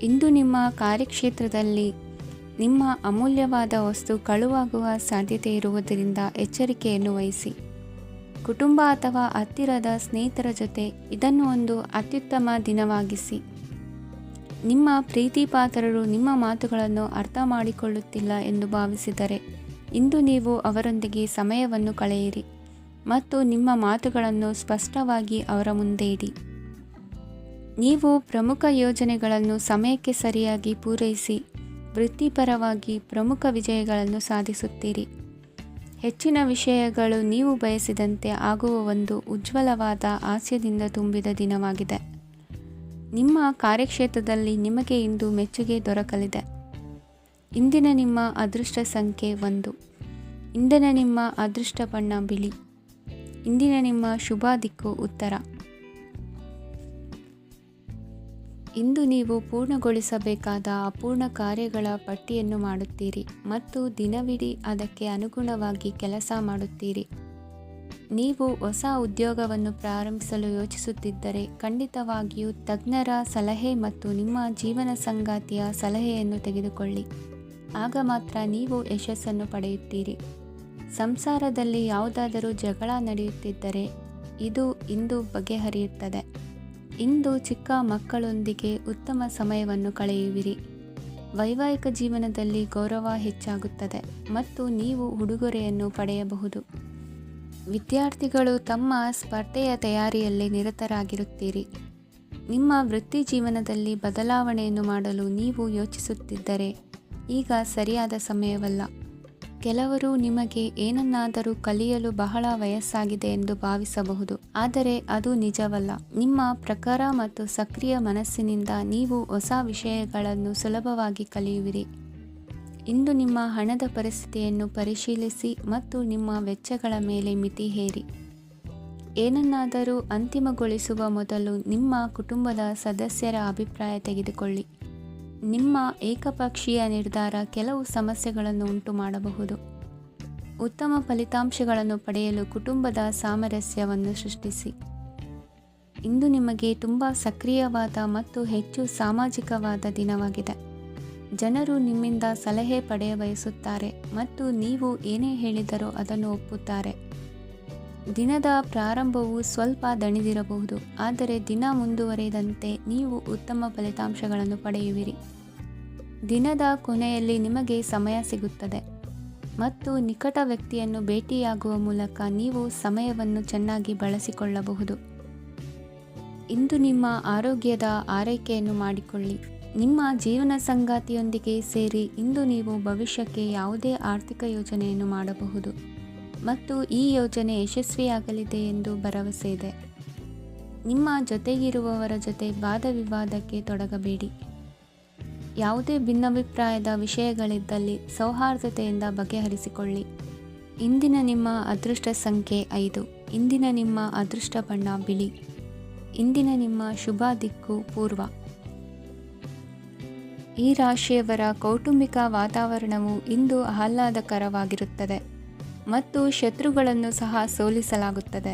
A: ಇಂದು ನಿಮ್ಮ ಕಾರ್ಯಕ್ಷೇತ್ರದಲ್ಲಿ ನಿಮ್ಮ ಅಮೂಲ್ಯವಾದ ವಸ್ತು ಕಳುವಾಗುವ ಸಾಧ್ಯತೆ ಇರುವುದರಿಂದ ಎಚ್ಚರಿಕೆಯನ್ನು ವಹಿಸಿ. ಕುಟುಂಬ ಅಥವಾ ಹತ್ತಿರದ ಸ್ನೇಹಿತರ ಜೊತೆ ಇದನ್ನು ಒಂದು ಅತ್ಯುತ್ತಮ ದಿನವಾಗಿಸಿ. ನಿಮ್ಮ ಪ್ರೀತಿಪಾತ್ರರು ನಿಮ್ಮ ಮಾತುಗಳನ್ನು ಅರ್ಥ ಮಾಡಿಕೊಳ್ಳುತ್ತಿಲ್ಲ ಎಂದು ಭಾವಿಸಿದರೆ ಇಂದು ನೀವು ಅವರೊಂದಿಗೆ ಸಮಯವನ್ನು ಕಳೆಯಿರಿ ಮತ್ತು ನಿಮ್ಮ ಮಾತುಗಳನ್ನು ಸ್ಪಷ್ಟವಾಗಿ ಅವರ ಮುಂದೆ ಇಡಿ. ನೀವು ಪ್ರಮುಖ ಯೋಜನೆಗಳನ್ನು ಸಮಯಕ್ಕೆ ಸರಿಯಾಗಿ ಪೂರೈಸಿ ವೃತ್ತಿಪರವಾಗಿ ಪ್ರಮುಖ ವಿಜಯಗಳನ್ನು ಸಾಧಿಸುತ್ತೀರಿ. ಹೆಚ್ಚಿನ ವಿಷಯಗಳು ನೀವು ಬಯಸಿದಂತೆ ಆಗುವ ಒಂದು ಉಜ್ವಲವಾದ ಹಾಸ್ಯದಿಂದ ತುಂಬಿದ ದಿನವಾಗಿದೆ. ನಿಮ್ಮ ಕಾರ್ಯಕ್ಷೇತ್ರದಲ್ಲಿ ನಿಮಗೆ ಇಂದು ಮೆಚ್ಚುಗೆ ದೊರಕಲಿದೆ. ಇಂದಿನ ನಿಮ್ಮ ಅದೃಷ್ಟ ಸಂಖ್ಯೆ 1. ಇಂದಿನ ನಿಮ್ಮ ಅದೃಷ್ಟ ಬಣ್ಣ ಬಿಳಿ. ಇಂದಿನ ನಿಮ್ಮ ಶುಭ ದಿಕ್ಕು ಉತ್ತರ. ಇಂದು ನೀವು ಪೂರ್ಣಗೊಳಿಸಬೇಕಾದ ಅಪೂರ್ಣ ಕಾರ್ಯಗಳ ಪಟ್ಟಿಯನ್ನು ಮಾಡುತ್ತೀರಿ ಮತ್ತು ದಿನವಿಡೀ ಅದಕ್ಕೆ ಅನುಗುಣವಾಗಿ ಕೆಲಸ ಮಾಡುತ್ತೀರಿ. ನೀವು ಹೊಸ ಉದ್ಯೋಗವನ್ನು ಪ್ರಾರಂಭಿಸಲು ಯೋಚಿಸುತ್ತಿದ್ದರೆ ಖಂಡಿತವಾಗಿಯೂ ತಜ್ಞರ ಸಲಹೆ ಮತ್ತು ನಿಮ್ಮ ಜೀವನ ಸಂಗಾತಿಯ ಸಲಹೆಯನ್ನು ತೆಗೆದುಕೊಳ್ಳಿ. ಆಗ ಮಾತ್ರ ನೀವು ಯಶಸ್ಸನ್ನು ಪಡೆಯುತ್ತೀರಿ. ಸಂಸಾರದಲ್ಲಿ ಯಾವುದಾದರೂ ಜಗಳ ನಡೆಯುತ್ತಿದ್ದರೆ ಇದು ಇಂದು ಬಗೆಹರಿಯುತ್ತದೆ. ಇಂದು ಚಿಕ್ಕ ಮಕ್ಕಳೊಂದಿಗೆ ಉತ್ತಮ ಸಮಯವನ್ನು ಕಳೆಯುವಿರಿ. ವೈವಾಹಿಕ ಜೀವನದಲ್ಲಿ ಗೌರವ ಹೆಚ್ಚಾಗುತ್ತದೆ ಮತ್ತು ನೀವು ಉಡುಗೊರೆಯನ್ನು ಪಡೆಯಬಹುದು. ವಿದ್ಯಾರ್ಥಿಗಳು ತಮ್ಮ ಸ್ಪರ್ಧೆಯ ತಯಾರಿಯಲ್ಲಿ ನಿರತರಾಗಿರುತ್ತೀರಿ. ನಿಮ್ಮ ವೃತ್ತಿ ಜೀವನದಲ್ಲಿ ಬದಲಾವಣೆಯನ್ನು ಮಾಡಲು ನೀವು ಯೋಚಿಸುತ್ತಿದ್ದರೆ ಈಗ ಸರಿಯಾದ ಸಮಯವಲ್ಲ. ಕೆಲವರು ನಿಮಗೆ ಏನನ್ನಾದರೂ ಕಲಿಯಲು ಬಹಳ ವಯಸ್ಸಾಗಿದೆ ಎಂದು ಭಾವಿಸಬಹುದು, ಆದರೆ ಅದು ನಿಜವಲ್ಲ. ನಿಮ್ಮ ಪ್ರಖರ ಮತ್ತು ಸಕ್ರಿಯ ಮನಸ್ಸಿನಿಂದ ನೀವು ಹೊಸ ವಿಷಯಗಳನ್ನು ಸುಲಭವಾಗಿ ಕಲಿಯುವಿರಿ. ಇಂದು ನಿಮ್ಮ ಹಣದ ಪರಿಸ್ಥಿತಿಯನ್ನು ಪರಿಶೀಲಿಸಿ ಮತ್ತು ನಿಮ್ಮ ವೆಚ್ಚಗಳ ಮೇಲೆ ಮಿತಿ ಹೇರಿ. ಏನನ್ನಾದರೂ ಅಂತಿಮಗೊಳಿಸುವ ಮೊದಲು ನಿಮ್ಮ ಕುಟುಂಬದ ಸದಸ್ಯರ ಅಭಿಪ್ರಾಯ ತೆಗೆದುಕೊಳ್ಳಿ. ನಿಮ್ಮ ಏಕಪಕ್ಷೀಯ ನಿರ್ಧಾರ ಕೆಲವು ಸಮಸ್ಯೆಗಳನ್ನು ಉಂಟು ಮಾಡಬಹುದು. ಉತ್ತಮ ಫಲಿತಾಂಶಗಳನ್ನು ಪಡೆಯಲು ಕುಟುಂಬದ ಸಾಮರಸ್ಯವನ್ನು ಸೃಷ್ಟಿಸಿ. ಇಂದು ನಿಮಗೆ ತುಂಬ ಸಕ್ರಿಯವಾದ ಮತ್ತು ಹೆಚ್ಚು ಸಾಮಾಜಿಕವಾದ ದಿನವಾಗಿದೆ. ಜನರು ನಿಮ್ಮಿಂದ ಸಲಹೆ ಪಡೆಯ ಬಯಸುತ್ತಾರೆ ಮತ್ತು ನೀವು ಏನೇ ಹೇಳಿದರೂ ಅದನ್ನು ಒಪ್ಪುತ್ತಾರೆ. ದಿನದ ಪ್ರಾರಂಭವು ಸ್ವಲ್ಪ ದಣಿದಿರಬಹುದು, ಆದರೆ ದಿನ ಮುಂದುವರಿದಂತೆ ನೀವು ಉತ್ತಮ ಫಲಿತಾಂಶಗಳನ್ನು ಪಡೆಯುವಿರಿ. ದಿನದ ಕೊನೆಯಲ್ಲಿ ನಿಮಗೆ ಸಮಯ ಸಿಗುತ್ತದೆ ಮತ್ತು ನಿಕಟ ವ್ಯಕ್ತಿಯನ್ನು ಭೇಟಿಯಾಗುವ ಮೂಲಕ ನೀವು ಸಮಯವನ್ನು ಚೆನ್ನಾಗಿ ಬಳಸಿಕೊಳ್ಳಬಹುದು. ಇಂದು ನಿಮ್ಮ ಆರೋಗ್ಯದ ಆರೈಕೆಯನ್ನು ಮಾಡಿಕೊಳ್ಳಿ. ನಿಮ್ಮ ಜೀವನ ಸಂಗಾತಿಯೊಂದಿಗೆ ಸೇರಿ ಇಂದು ನೀವು ಭವಿಷ್ಯಕ್ಕೆ ಯಾವುದೇ ಆರ್ಥಿಕ ಯೋಜನೆಯನ್ನು ಮಾಡಬಹುದು ಮತ್ತು ಈ ಯೋಜನೆ ಯಶಸ್ವಿಯಾಗಲಿದೆ ಎಂದು ಭರವಸೆ ಇದೆ. ನಿಮ್ಮ ಜೊತೆಗಿರುವವರ ಜೊತೆ ವಾದ ವಿವಾದಕ್ಕೆ ತೊಡಗಬೇಡಿ. ಯಾವುದೇ ಭಿನ್ನಾಭಿಪ್ರಾಯದ ವಿಷಯಗಳಿದ್ದಲ್ಲಿ ಸೌಹಾರ್ದತೆಯಿಂದ ಬಗೆಹರಿಸಿಕೊಳ್ಳಿ. ಇಂದಿನ ನಿಮ್ಮ ಅದೃಷ್ಟ ಸಂಖ್ಯೆ 5. ಇಂದಿನ ನಿಮ್ಮ ಅದೃಷ್ಟ ಬಣ್ಣ ಬಿಳಿ. ಇಂದಿನ ನಿಮ್ಮ ಶುಭ ದಿಕ್ಕು ಪೂರ್ವ. ಈ ರಾಶಿಯವರ ಕೌಟುಂಬಿಕ ವಾತಾವರಣವು ಇಂದು ಆಹ್ಲಾದಕರವಾಗಿರುತ್ತದೆ ಮತ್ತು ಶತ್ರುಗಳನ್ನು ಸಹ ಸೋಲಿಸಲಾಗುತ್ತದೆ.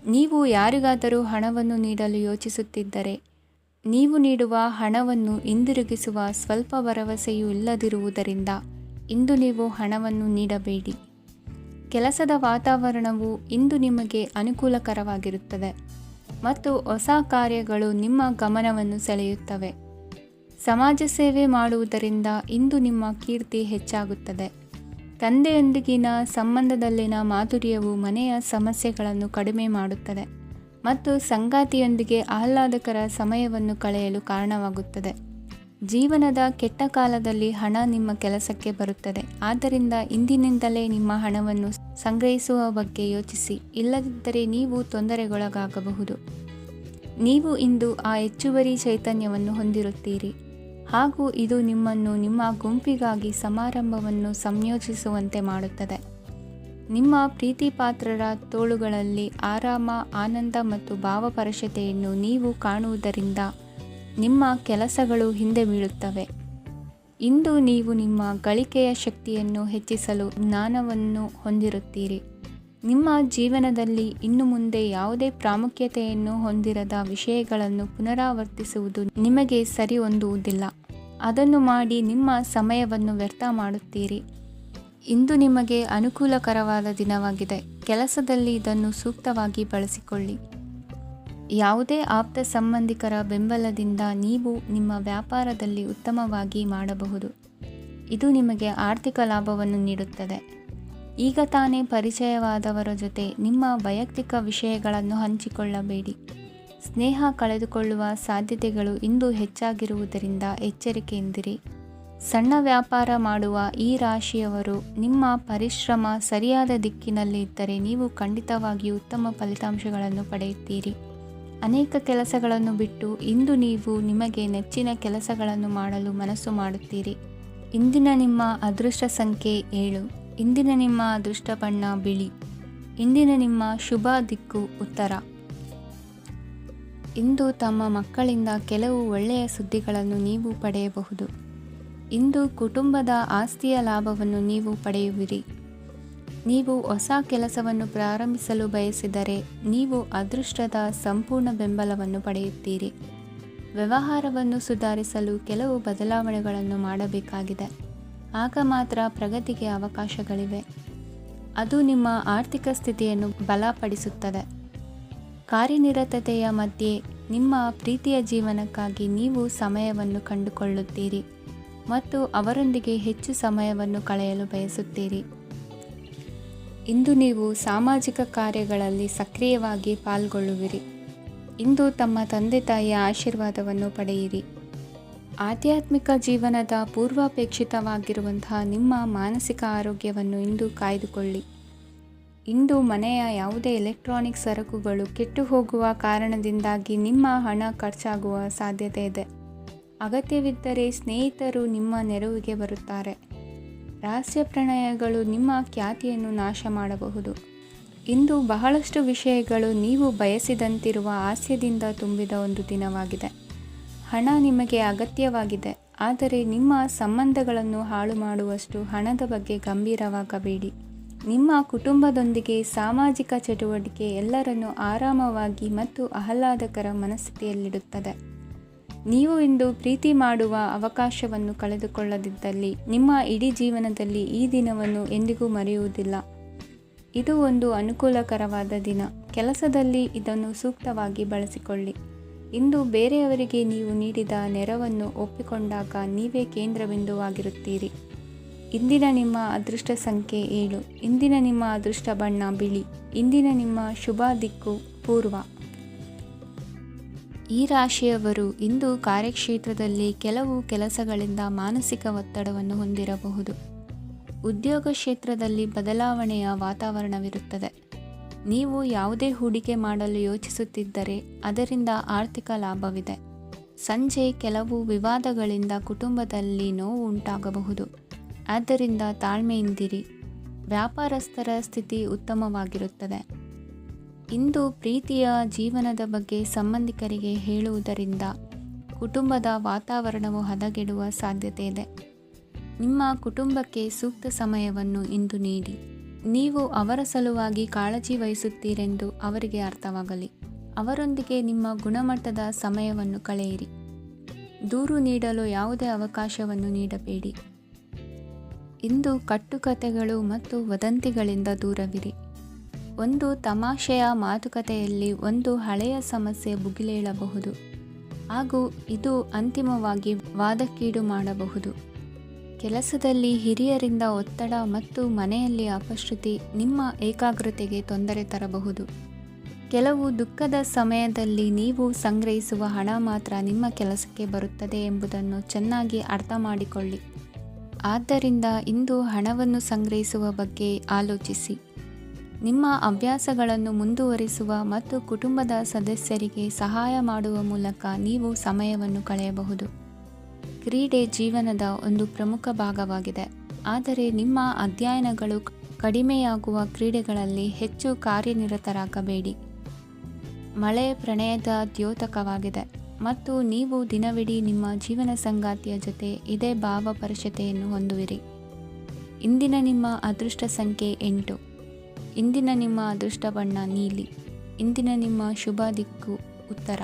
A: ನೀವು ಯಾರಿಗಾದರೂ ಹಣವನ್ನು ನೀಡಲು ಯೋಚಿಸುತ್ತಿದ್ದರೆ ನೀವು ನೀಡುವ ಹಣವನ್ನು ಹಿಂದಿರುಗಿಸುವ ಸ್ವಲ್ಪ ಭರವಸೆಯೂ ಇಲ್ಲದಿರುವುದರಿಂದ ಇಂದು ನೀವು ಹಣವನ್ನು ನೀಡಬೇಡಿ. ಕೆಲಸದ ವಾತಾವರಣವು ಇಂದು ನಿಮಗೆ ಅನುಕೂಲಕರವಾಗಿರುತ್ತದೆ ಮತ್ತು ಹೊಸ ಕಾರ್ಯಗಳು ನಿಮ್ಮ ಗಮನವನ್ನು ಸೆಳೆಯುತ್ತವೆ. ಸಮಾಜ ಸೇವೆ ಮಾಡುವುದರಿಂದ ಇಂದು ನಿಮ್ಮ ಕೀರ್ತಿ ಹೆಚ್ಚಾಗುತ್ತದೆ. ತಂದೆಯೊಂದಿಗಿನ ಸಂಬಂಧದಲ್ಲಿನ ಮಾಧುರ್ಯವು ಮನೆಯ ಸಮಸ್ಯೆಗಳನ್ನು ಕಡಿಮೆ ಮಾಡುತ್ತದೆ ಮತ್ತು ಸಂಗಾತಿಯೊಂದಿಗೆ ಆಹ್ಲಾದಕರ ಸಮಯವನ್ನು ಕಳೆಯಲು ಕಾರಣವಾಗುತ್ತದೆ. ಜೀವನದ ಕೆಟ್ಟ ಕಾಲದಲ್ಲಿ ಹಣ ನಿಮ್ಮ ಕೆಲಸಕ್ಕೆ ಬರುತ್ತದೆ. ಆದ್ದರಿಂದ ಇಂದಿನಿಂದಲೇ ನಿಮ್ಮ ಹಣವನ್ನು ಸಂಗ್ರಹಿಸುವ ಬಗ್ಗೆ ಯೋಚಿಸಿ, ಇಲ್ಲದಿದ್ದರೆ ನೀವು ತೊಂದರೆಗೊಳಗಾಗಬಹುದು. ನೀವು ಇಂದು ಆ ಹೆಚ್ಚುವರಿ ಚೈತನ್ಯವನ್ನು ಹೊಂದಿರುತ್ತೀರಿ ಹಾಗೂ ಇದು ನಿಮ್ಮನ್ನು ನಿಮ್ಮ ಗುಂಪಿಗಾಗಿ ಸಮಾರಂಭವನ್ನು ಸಂಯೋಜಿಸುವಂತೆ ಮಾಡುತ್ತದೆ. ನಿಮ್ಮ ಪ್ರೀತಿಪಾತ್ರರ ತೋಳುಗಳಲ್ಲಿ ಆರಾಮ, ಆನಂದ ಮತ್ತು ಭಾವಪರಶತೆಯನ್ನು ನೀವು ಕಾಣುವುದರಿಂದ ನಿಮ್ಮ ಕೆಲಸಗಳು ಹಿಂದೆ ಬೀಳುತ್ತವೆ. ಇಂದು ನೀವು ನಿಮ್ಮ ಗಳಿಕೆಯ ಶಕ್ತಿಯನ್ನು ಹೆಚ್ಚಿಸಲು ಜ್ಞಾನವನ್ನು ಹೊಂದಿರುತ್ತೀರಿ. ನಿಮ್ಮ ಜೀವನದಲ್ಲಿ ಇನ್ನು ಮುಂದೆ ಯಾವುದೇ ಪ್ರಾಮುಖ್ಯತೆಯನ್ನು ಹೊಂದಿರದ ವಿಷಯಗಳನ್ನು ಪುನರಾವರ್ತಿಸುವುದು ನಿಮಗೆ ಸರಿ ಹೊಂದುವುದಿಲ್ಲ. ಅದನ್ನು ಮಾಡಿ ನಿಮ್ಮ ಸಮಯವನ್ನು ವ್ಯರ್ಥ ಮಾಡುತ್ತೀರಿ. ಇಂದು ನಿಮಗೆ ಅನುಕೂಲಕರವಾದ ದಿನವಾಗಿದೆ. ಕೆಲಸದಲ್ಲಿ ಇದನ್ನು ಸೂಕ್ತವಾಗಿ ಬಳಸಿಕೊಳ್ಳಿ. ಯಾವುದೇ ಆಪ್ತ ಸಂಬಂಧಿಕರ ಬೆಂಬಲದಿಂದ ನೀವು ನಿಮ್ಮ ವ್ಯಾಪಾರದಲ್ಲಿ ಉತ್ತಮವಾಗಿ ಮಾಡಬಹುದು. ಇದು ನಿಮಗೆ ಆರ್ಥಿಕ ಲಾಭವನ್ನು ನೀಡುತ್ತದೆ. ಈಗ ತಾನೇ ಪರಿಚಯವಾದವರ ಜೊತೆ ನಿಮ್ಮ ವೈಯಕ್ತಿಕ ವಿಷಯಗಳನ್ನು ಹಂಚಿಕೊಳ್ಳಬೇಡಿ. ಸ್ನೇಹ ಕಳೆದುಕೊಳ್ಳುವ ಸಾಧ್ಯತೆಗಳು ಇಂದು ಹೆಚ್ಚಾಗಿರುವುದರಿಂದ ಎಚ್ಚರಿಕೆಯಿಂದಿರಿ. ಸಣ್ಣ ವ್ಯಾಪಾರ ಮಾಡುವ ಈ ರಾಶಿಯವರು, ನಿಮ್ಮ ಪರಿಶ್ರಮ ಸರಿಯಾದ ದಿಕ್ಕಿನಲ್ಲಿ ಇದ್ದರೆ ನೀವು ಖಂಡಿತವಾಗಿಯೂ ಉತ್ತಮ ಫಲಿತಾಂಶಗಳನ್ನು ಪಡೆಯುತ್ತೀರಿ. ಅನೇಕ ಕೆಲಸಗಳನ್ನು ಬಿಟ್ಟು ಇಂದು ನೀವು ನಿಮಗೆ ನೆಚ್ಚಿನ ಕೆಲಸಗಳನ್ನು ಮಾಡಲು ಮನಸ್ಸು ಮಾಡುತ್ತೀರಿ. ಇಂದಿನ ನಿಮ್ಮ ಅದೃಷ್ಟ ಸಂಖ್ಯೆ 7. ಇಂದಿನ ನಿಮ್ಮ ಅದೃಷ್ಟ ಬಣ್ಣ ಬಿಳಿ. ಇಂದಿನ ನಿಮ್ಮ ಶುಭ ದಿಕ್ಕು ಉತ್ತರ. ಇಂದು ತಮ್ಮ ಮಕ್ಕಳಿಂದ ಕೆಲವು ಒಳ್ಳೆಯ ಸುದ್ದಿಗಳನ್ನು ನೀವು ಪಡೆಯಬಹುದು. ಇಂದು ಕುಟುಂಬದ ಆಸ್ತಿಯ ಲಾಭವನ್ನು ನೀವು ಪಡೆಯುವಿರಿ. ನೀವು ಹೊಸ ಕೆಲಸವನ್ನು ಪ್ರಾರಂಭಿಸಲು ಬಯಸಿದರೆ ನೀವು ಅದೃಷ್ಟದ ಸಂಪೂರ್ಣ ಬೆಂಬಲವನ್ನು ಪಡೆಯುತ್ತೀರಿ. ವ್ಯವಹಾರವನ್ನು ಸುಧಾರಿಸಲು ಕೆಲವು ಬದಲಾವಣೆಗಳನ್ನು ಮಾಡಬೇಕಾಗಿದೆ. ಆಗ ಮಾತ್ರ ಪ್ರಗತಿಗೆ ಅವಕಾಶಗಳಿವೆ. ಅದು ನಿಮ್ಮ ಆರ್ಥಿಕ ಸ್ಥಿತಿಯನ್ನು ಬಲಪಡಿಸುತ್ತದೆ. ಕಾರ್ಯನಿರತತೆಯ ಮಧ್ಯೆ ನಿಮ್ಮ ಪ್ರೀತಿಯ ಜೀವನಕ್ಕಾಗಿ ನೀವು ಸಮಯವನ್ನು ಕಂಡುಕೊಳ್ಳುತ್ತೀರಿ ಮತ್ತು ಅವರೊಂದಿಗೆ ಹೆಚ್ಚು ಸಮಯವನ್ನು ಕಳೆಯಲು ಬಯಸುತ್ತೀರಿ. ಇಂದು ನೀವು ಸಾಮಾಜಿಕ ಕಾರ್ಯಗಳಲ್ಲಿ ಸಕ್ರಿಯವಾಗಿ ಪಾಲ್ಗೊಳ್ಳುವಿರಿ. ಇಂದು ತಮ್ಮ ತಂದೆ ತಾಯಿಯ ಆಶೀರ್ವಾದವನ್ನು ಪಡೆಯಿರಿ. ಆಧ್ಯಾತ್ಮಿಕ ಜೀವನದ ಪೂರ್ವಾಪೇಕ್ಷಿತವಾಗಿರುವಂತಹ ನಿಮ್ಮ ಮಾನಸಿಕ ಆರೋಗ್ಯವನ್ನು ಇಂದು ಕಾಯ್ದುಕೊಳ್ಳಿ. ಇಂದು ಮನೆಯ ಯಾವುದೇ ಎಲೆಕ್ಟ್ರಾನಿಕ್ ಸರಕುಗಳು ಕೆಟ್ಟು ಹೋಗುವ ಕಾರಣದಿಂದಾಗಿ ನಿಮ್ಮ ಹಣ ಖರ್ಚಾಗುವ ಸಾಧ್ಯತೆ ಇದೆ. ಅಗತ್ಯವಿದ್ದರೆ ಸ್ನೇಹಿತರು ನಿಮ್ಮ ನೆರವಿಗೆ ಬರುತ್ತಾರೆ. ರಹಸ್ಯ ಪ್ರಣಯಗಳು ನಿಮ್ಮ ಖ್ಯಾತಿಯನ್ನು ನಾಶ ಮಾಡಬಹುದು. ಇಂದು ಬಹಳಷ್ಟು ವಿಷಯಗಳು ನೀವು ಬಯಸಿದಂತಿರುವ ಹಾಸ್ಯದಿಂದ ತುಂಬಿದ ಒಂದು ದಿನವಾಗಿದೆ. ಹಣ ನಿಮಗೆ ಅಗತ್ಯವಾಗಿದೆ, ಆದರೆ ನಿಮ್ಮ ಸಂಬಂಧಗಳನ್ನು ಹಾಳು ಮಾಡುವಷ್ಟು ಹಣದ ಬಗ್ಗೆ ಗಂಭೀರವಾಗಬೇಡಿ. ನಿಮ್ಮ ಕುಟುಂಬದೊಂದಿಗೆ ಸಾಮಾಜಿಕ ಚಟುವಟಿಕೆ ಎಲ್ಲರನ್ನೂ ಆರಾಮವಾಗಿ ಮತ್ತು ಆಹ್ಲಾದಕರ ಮನಸ್ಥಿತಿಯಲ್ಲಿಡುತ್ತದೆ. ನೀವು ಇಂದು ಪ್ರೀತಿ ಮಾಡುವ ಅವಕಾಶವನ್ನು ಕಳೆದುಕೊಳ್ಳದಿದ್ದಲ್ಲಿ ನಿಮ್ಮ ಇಡೀ ಜೀವನದಲ್ಲಿ ಈ ದಿನವನ್ನು ಎಂದಿಗೂ ಮರೆಯುವುದಿಲ್ಲ. ಇದು ಒಂದು ಅನುಕೂಲಕರವಾದ ದಿನ. ಕೆಲಸದಲ್ಲಿ ಇದನ್ನು ಸೂಕ್ತವಾಗಿ ಬಳಸಿಕೊಳ್ಳಿ. ಇಂದು ಬೇರೆಯವರಿಗೆ ನೀವು ನೀಡಿದ ನೆರವನ್ನು ಒಪ್ಪಿಕೊಂಡಾಗ ನೀವೇ ಕೇಂದ್ರಬಿಂದುವಾಗಿರುತ್ತೀರಿ. ಇಂದಿನ ನಿಮ್ಮ ಅದೃಷ್ಟ ಸಂಖ್ಯೆ 7. ಇಂದಿನ ನಿಮ್ಮ ಅದೃಷ್ಟ ಬಣ್ಣ ಬಿಳಿ. ಇಂದಿನ ನಿಮ್ಮ ಶುಭ ದಿಕ್ಕು ಪೂರ್ವ. ಈ ರಾಶಿಯವರು ಇಂದು ಕಾರ್ಯಕ್ಷೇತ್ರದಲ್ಲಿ ಕೆಲವು ಕೆಲಸಗಳಿಂದ ಮಾನಸಿಕ ಒತ್ತಡವನ್ನು ಹೊಂದಿರಬಹುದು. ಉದ್ಯೋಗ ಕ್ಷೇತ್ರದಲ್ಲಿ ಬದಲಾವಣೆಯ ವಾತಾವರಣವಿರುತ್ತದೆ. ನೀವು ಯಾವುದೇ ಹೂಡಿಕೆ ಮಾಡಲು ಯೋಚಿಸುತ್ತಿದ್ದರೆ ಅದರಿಂದ ಆರ್ಥಿಕ ಲಾಭವಿದೆ. ಸಂಜೆ ಕೆಲವು ವಿವಾದಗಳಿಂದ ಕುಟುಂಬದಲ್ಲಿ ನೋವು ಉಂಟಾಗಬಹುದು. ಆದ್ದರಿಂದ ತಾಳ್ಮೆಯಿಂದಿರಿ. ವ್ಯಾಪಾರಸ್ಥರ ಸ್ಥಿತಿ ಉತ್ತಮವಾಗಿರುತ್ತದೆ. ಇಂದು ಪ್ರೀತಿಯ ಜೀವನದ ಬಗ್ಗೆ ಸಂಬಂಧಿಕರಿಗೆ ಹೇಳುವುದರಿಂದ ಕುಟುಂಬದ ವಾತಾವರಣವು ಹದಗೆಡುವ ಸಾಧ್ಯತೆ ಇದೆ. ನಿಮ್ಮ ಕುಟುಂಬಕ್ಕೆ ಸೂಕ್ತ ಸಮಯವನ್ನು ಇಂದು ನೀಡಿ. ನೀವು ಅವರ ಸಲುವಾಗಿ ಕಾಳಜಿ ವಹಿಸುತ್ತೀರೆಂದು ಅವರಿಗೆ ಅರ್ಥವಾಗಲಿ. ಅವರೊಂದಿಗೆ ನಿಮ್ಮ ಗುಣಮಟ್ಟದ ಸಮಯವನ್ನು ಕಳೆಯಿರಿ. ದೂರು ನೀಡಲು ಯಾವುದೇ ಅವಕಾಶವನ್ನು ನೀಡಬೇಡಿ. ಇಂದು ಕಟ್ಟುಕತೆಗಳು ಮತ್ತು ವದಂತಿಗಳಿಂದ ದೂರವಿರಿ. ಒಂದು ತಮಾಷೆಯ ಮಾತುಕತೆಯಲ್ಲಿ ಒಂದು ಹಳೆಯ ಸಮಸ್ಯೆ ಭುಗಿಲೇಳಬಹುದು ಹಾಗೂ ಇದು ಅಂತಿಮವಾಗಿ ವಾದಕ್ಕೀಡು ಮಾಡಬಹುದು. ಕೆಲಸದಲ್ಲಿ ಹಿರಿಯರಿಂದ ಒತ್ತಡ ಮತ್ತು ಮನೆಯಲ್ಲಿ ಅಪಶ್ರುತಿ ನಿಮ್ಮ ಏಕಾಗ್ರತೆಗೆ ತೊಂದರೆ ತರಬಹುದು. ಕೆಲವು ದುಃಖದ ಸಮಯದಲ್ಲಿ ನೀವು ಸಂಗ್ರಹಿಸುವ ಹಣ ಮಾತ್ರ ನಿಮ್ಮ ಕೆಲಸಕ್ಕೆ ಬರುತ್ತದೆ ಎಂಬುದನ್ನು ಚೆನ್ನಾಗಿ ಅರ್ಥ ಮಾಡಿಕೊಳ್ಳಿ. ಆದ್ದರಿಂದ ಇಂದು ಹಣವನ್ನು ಸಂಗ್ರಹಿಸುವ ಬಗ್ಗೆ ಆಲೋಚಿಸಿ. ನಿಮ್ಮ ಹವ್ಯಾಸಗಳನ್ನು ಮುಂದುವರಿಸುವ ಮತ್ತು ಕುಟುಂಬದ ಸದಸ್ಯರಿಗೆ ಸಹಾಯ ಮಾಡುವ ಮೂಲಕ ನೀವು ಸಮಯವನ್ನು ಕಳೆಯಬಹುದು. ಕ್ರೀಡೆ ಜೀವನದ ಒಂದು ಪ್ರಮುಖ ಭಾಗವಾಗಿದೆ, ಆದರೆ ನಿಮ್ಮ ಅಧ್ಯಯನಗಳು ಕಡಿಮೆಯಾಗುವ ಕ್ರೀಡೆಗಳಲ್ಲಿ ಹೆಚ್ಚು ಕಾರ್ಯನಿರತರಾಗಬೇಡಿ. ಮಳೆ ಪ್ರಣಯದ ದ್ಯೋತಕವಾಗಿದೆ ಮತ್ತು ನೀವು ದಿನವಿಡೀ ನಿಮ್ಮ ಜೀವನ ಸಂಗಾತಿಯ ಜೊತೆ ಇದೇ ಭಾವಪರಶತೆಯನ್ನು ಹೊಂದುವಿರಿ. ಇಂದಿನ ನಿಮ್ಮ ಅದೃಷ್ಟ ಸಂಖ್ಯೆ 8. ಇಂದಿನ ನಿಮ್ಮ ಅದೃಷ್ಟ ಬಣ್ಣ ನೀಲಿ. ಇಂದಿನ ನಿಮ್ಮ ಶುಭ ದಿಕ್ಕು ಉತ್ತರ.